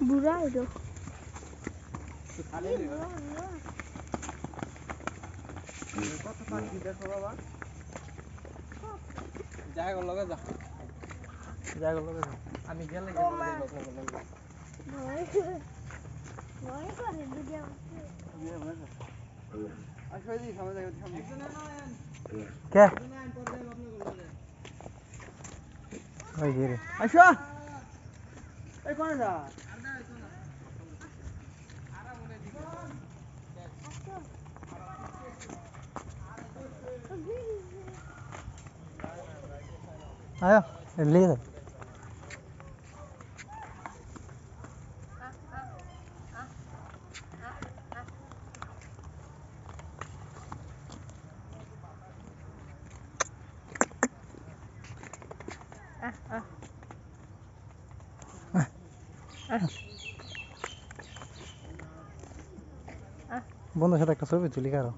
বুড়া হইলো কত পাখি দেখো বাবা জায়গা লগে যা জায়গা লগে যা আমি গেলে ভয় করে দুনিয়া আসলে দি সামনে যাই সামনে কে ওই যে রে আইসা এই কোন যা আয় লিয়ে দে বন্ধুর সাথে একটা ছবি তুলি কারো